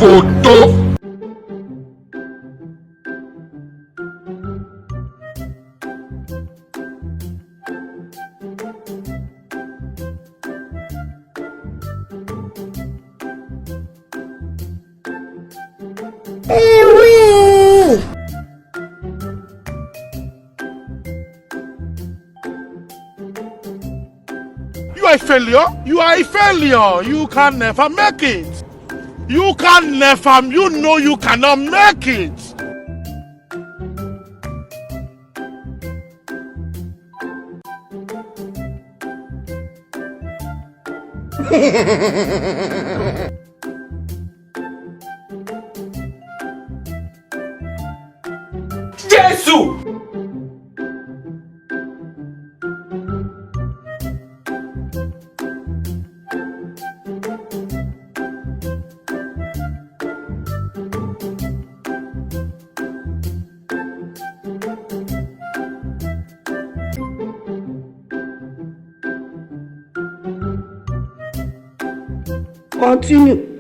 Photo. You are a failure. You are a failure. You can never make it. You can never. You know you cannot make it. Jesus! Continue.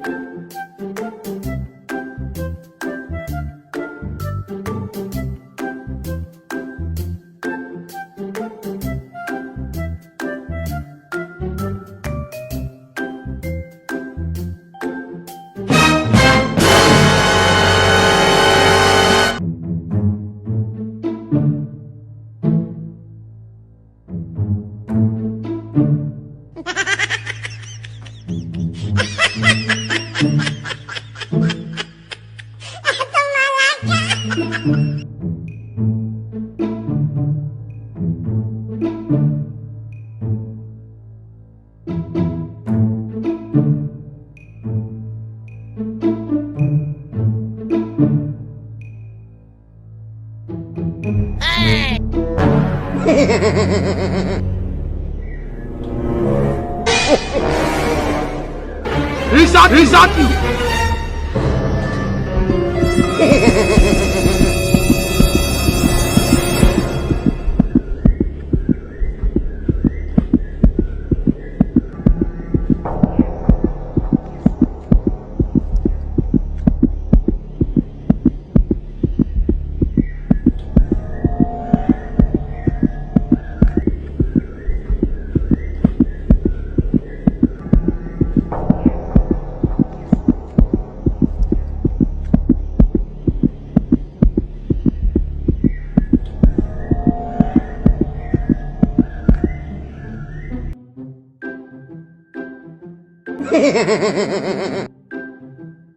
Is that you?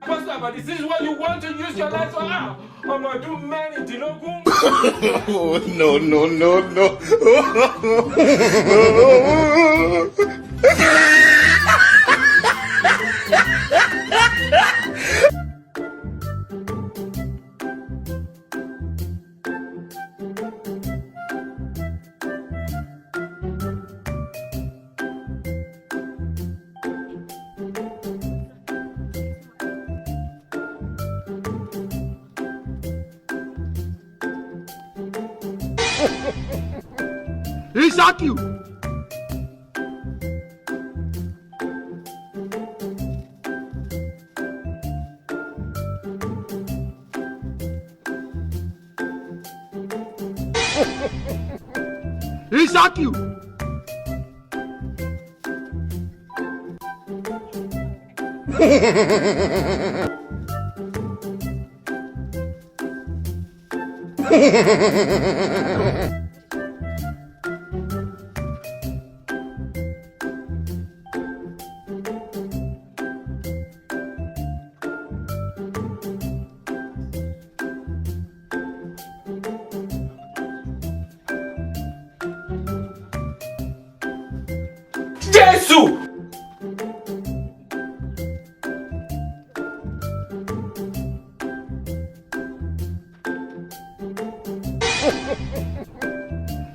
Pastor, but this is what you want to use your life for. I'm gonna do many dilogun. Oh, no. Is that you? Is that you? Jesus!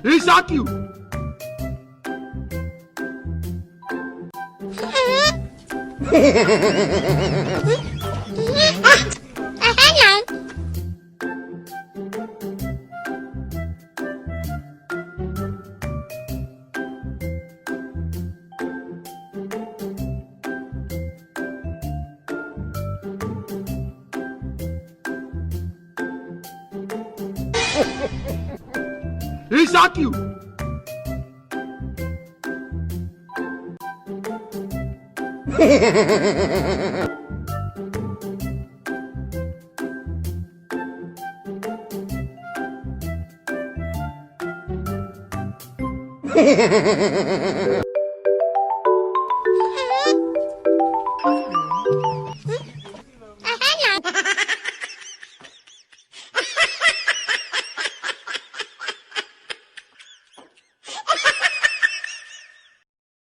Is that you? He shock you.